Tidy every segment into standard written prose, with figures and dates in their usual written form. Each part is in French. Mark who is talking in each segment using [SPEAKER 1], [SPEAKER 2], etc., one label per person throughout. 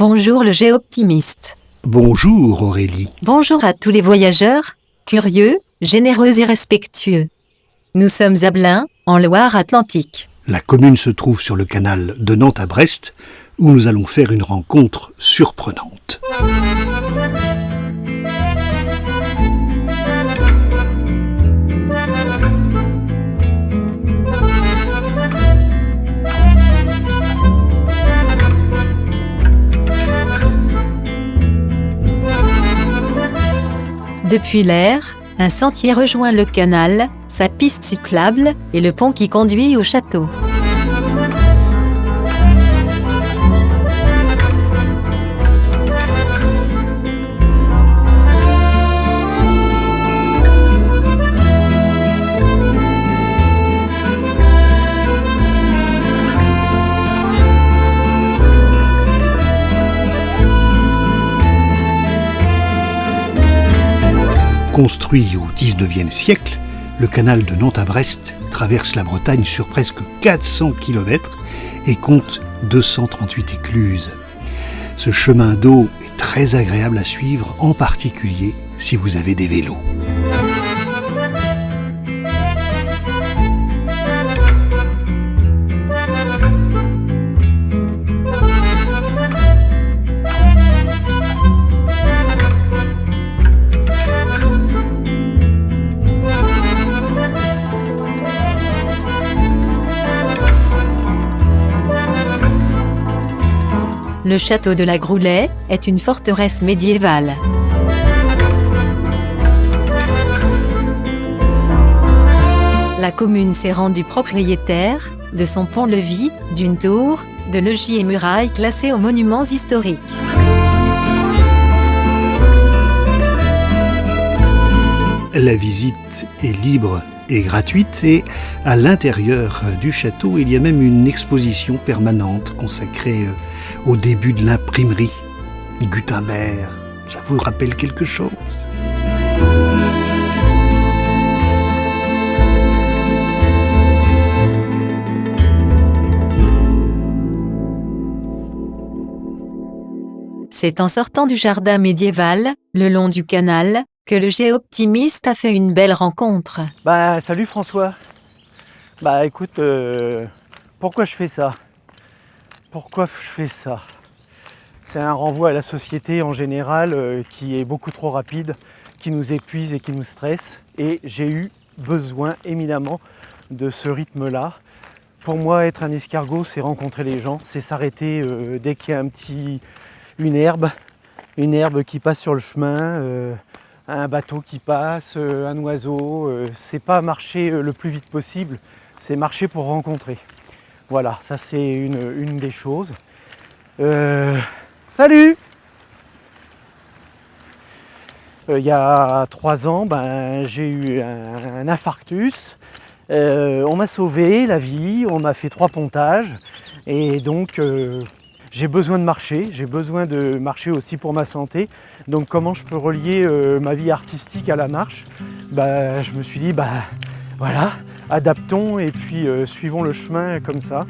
[SPEAKER 1] Bonjour le géoptimiste.
[SPEAKER 2] Bonjour Aurélie.
[SPEAKER 1] Bonjour à tous les voyageurs, curieux, généreux et respectueux. Nous sommes à Blain, en Loire-Atlantique.
[SPEAKER 2] La commune se trouve sur le canal de Nantes à Brest, où nous allons faire une rencontre surprenante.
[SPEAKER 1] Depuis l'air, un sentier rejoint le canal, sa piste cyclable et le pont qui conduit au château.
[SPEAKER 2] Construit au XIXe siècle, le canal de Nantes à Brest traverse la Bretagne sur presque 400 km et compte 238 écluses. Ce chemin d'eau est très agréable à suivre, en particulier si vous avez des vélos.
[SPEAKER 1] Le château de la Groulay est une forteresse médiévale. La commune s'est rendue propriétaire de son pont-levis, d'une tour, de logis et murailles classés aux monuments historiques.
[SPEAKER 2] La visite est libre et gratuite et à l'intérieur du château, il y a même une exposition permanente consacrée au début de l'imprimerie. Gutenberg, ça vous rappelle quelque chose ?
[SPEAKER 1] C'est en sortant du jardin médiéval, le long du canal, que le géoptimiste a fait une belle rencontre.
[SPEAKER 3] Salut François. Écoute, pourquoi je fais ça ? Pourquoi je fais ça ? C'est un renvoi à la société en général qui est beaucoup trop rapide, qui nous épuise et qui nous stresse. Et j'ai eu besoin éminemment de ce rythme-là. Pour moi, être un escargot, c'est rencontrer les gens, c'est s'arrêter dès qu'il y a une herbe qui passe sur le chemin, un bateau qui passe, un oiseau. C'est pas marcher le plus vite possible, c'est marcher pour rencontrer. Voilà, ça c'est une des choses. Salut! Il y a 3 ans, j'ai eu un infarctus. On m'a sauvé la vie, on m'a fait 3 pontages. Et donc, j'ai besoin de marcher aussi pour ma santé. Donc comment je peux relier ma vie artistique à la marche ? Je me suis dit, voilà, adaptons et puis suivons le chemin comme ça.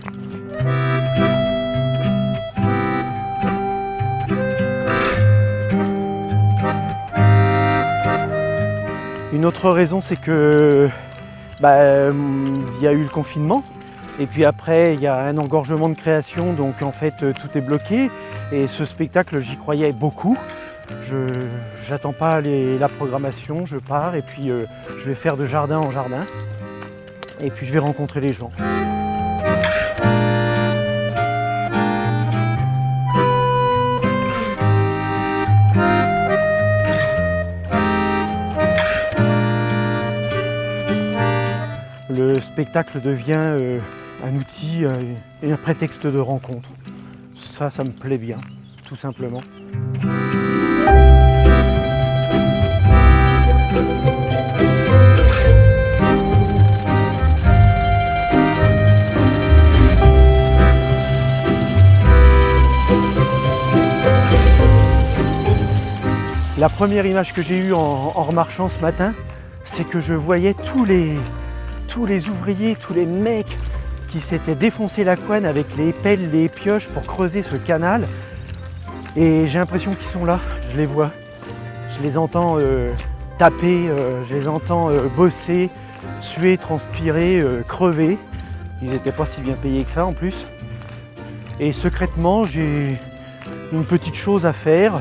[SPEAKER 3] Une autre raison, c'est que y a eu le confinement. Et puis après, il y a un engorgement de création, donc en fait, tout est bloqué. Et ce spectacle, j'y croyais beaucoup. J'attends pas la programmation, je pars et puis je vais faire de jardin en jardin. Et puis je vais rencontrer les gens. Le spectacle devient un outil, un prétexte de rencontre. Ça me plaît bien, tout simplement. La première image que j'ai eue en remarchant ce matin, c'est que je voyais tous les ouvriers, tous les mecs qui s'étaient défoncé la couenne avec les pelles, les pioches pour creuser ce canal. Et j'ai l'impression qu'ils sont là, je les vois. Je les entends taper, je les entends bosser, suer, transpirer, crever. Ils n'étaient pas si bien payés que ça en plus. Et secrètement, j'ai une petite chose à faire,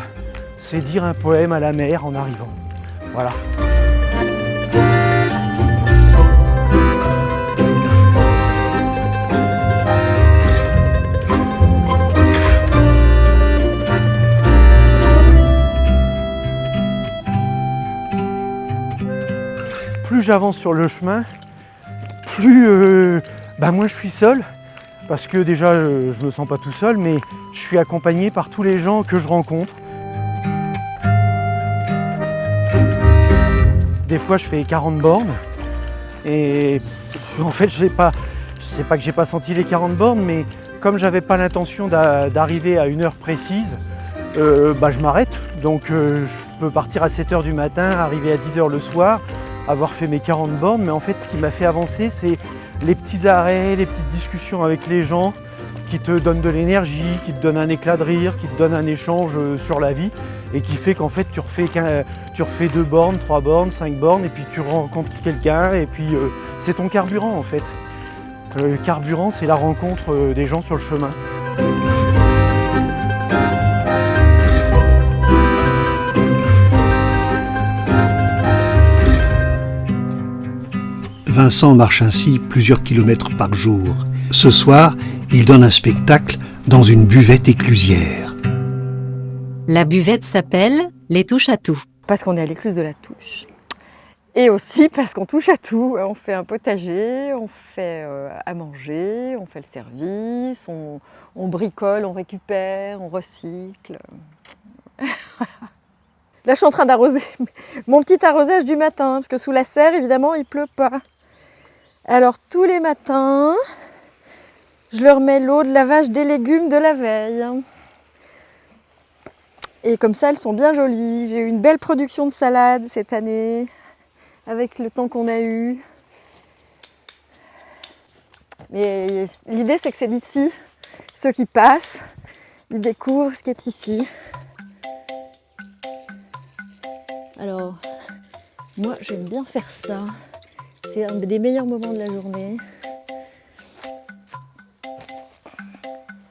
[SPEAKER 3] c'est dire un poème à la mer en arrivant. Voilà. Plus j'avance sur le chemin, plus moins je suis seul. Parce que déjà, je me sens pas tout seul, mais je suis accompagné par tous les gens que je rencontre. Des fois, je fais 40 bornes. Et en fait, je sais pas que j'ai pas senti les 40 bornes, mais comme j'avais pas l'intention d'arriver à une heure précise, je m'arrête. Donc, je peux partir à 7h du matin, arriver à 10h le soir, avoir fait mes 40 bornes. Mais en fait, ce qui m'a fait avancer, c'est les petits arrêts, les petites discussions avec les gens qui te donnent de l'énergie, qui te donnent un éclat de rire, qui te donnent un échange sur la vie et qui fait qu'en fait tu refais 2 bornes, 3 bornes, 5 bornes et puis tu rencontres quelqu'un et puis c'est ton carburant en fait. Le carburant, c'est la rencontre des gens sur le chemin.
[SPEAKER 2] Vincent marche ainsi plusieurs kilomètres par jour. Ce soir, il donne un spectacle dans une buvette éclusière.
[SPEAKER 1] La buvette s'appelle Les Touches à tout.
[SPEAKER 4] Parce qu'on est à l'écluse de la Touche. Et aussi parce qu'on touche à tout. On fait un potager, on fait à manger, on fait le service, on bricole, on récupère, on recycle. Là, je suis en train d'arroser mon petit arrosage du matin, parce que sous la serre, évidemment, il ne pleut pas. Alors, tous les matins, je leur mets l'eau de lavage des légumes de la veille. Et comme ça, elles sont bien jolies. J'ai eu une belle production de salade cette année, avec le temps qu'on a eu. Mais l'idée, c'est que c'est d'ici. Ceux qui passent, ils découvrent ce qui est ici. Alors, moi, j'aime bien faire ça. C'est un des meilleurs moments de la journée.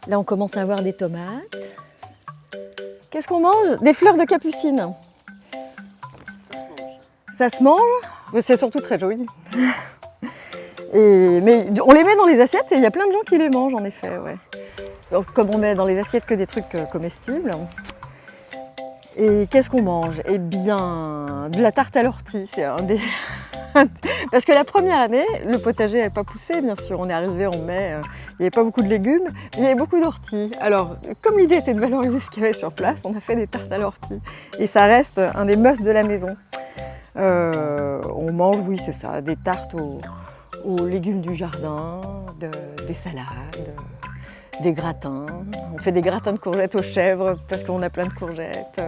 [SPEAKER 4] Là, on commence à avoir des tomates. Qu'est-ce qu'on mange? Des fleurs de capucine. Ça se mange. C'est surtout très joli. Mais on les met dans les assiettes et il y a plein de gens qui les mangent, en effet. Ouais. Donc, comme on met dans les assiettes que des trucs comestibles. Et qu'est-ce qu'on mange? Eh bien, de la tarte à l'ortie, c'est un des... Parce que la première année, le potager n'avait pas poussé, bien sûr. On est arrivé en mai, il n'y avait pas beaucoup de légumes, mais il y avait beaucoup d'orties. Alors, comme l'idée était de valoriser ce qu'il y avait sur place, on a fait des tartes à l'ortie. Et ça reste un des musts de la maison. On mange, oui, c'est ça, des tartes aux légumes du jardin, des salades, des gratins. On fait des gratins de courgettes aux chèvres parce qu'on a plein de courgettes.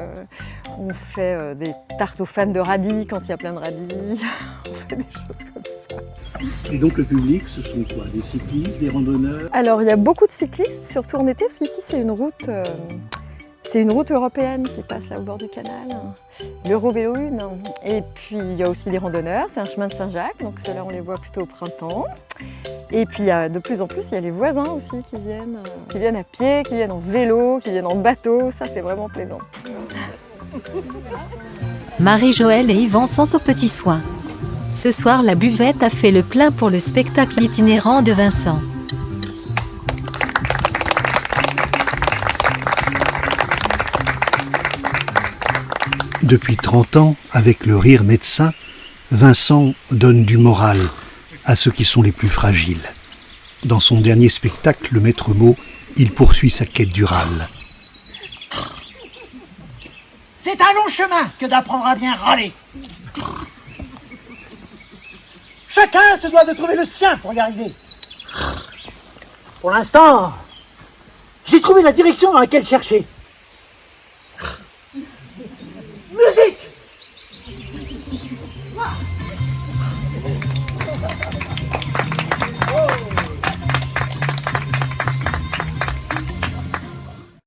[SPEAKER 4] On fait des tartes aux fans de radis quand il y a plein de radis. On fait des choses comme ça.
[SPEAKER 2] Et donc le public, ce sont quoi? Des cyclistes, des randonneurs?
[SPEAKER 4] Alors il y a beaucoup de cyclistes, surtout en été, parce qu'ici c'est une route européenne qui passe là au bord du canal, l'Eurovélo 1. Et puis il y a aussi des randonneurs, c'est un chemin de Saint-Jacques, donc ceux-là on les voit plutôt au printemps. Et puis de plus en plus, il y a les voisins aussi qui viennent à pied, qui viennent en vélo, qui viennent en bateau, ça c'est vraiment plaisant.
[SPEAKER 1] Marie-Joëlle et Yvan sont aux petits soins. Ce soir, la buvette a fait le plein pour le spectacle itinérant de Vincent.
[SPEAKER 2] Depuis 30 ans, avec le rire médecin, Vincent donne du moral à ceux qui sont les plus fragiles. Dans son dernier spectacle, Le Maître Mot, il poursuit sa quête du râle.
[SPEAKER 5] C'est un long chemin que d'apprendre à bien râler. Chacun se doit de trouver le sien pour y arriver. Pour l'instant, j'ai trouvé la direction dans laquelle chercher. Musique!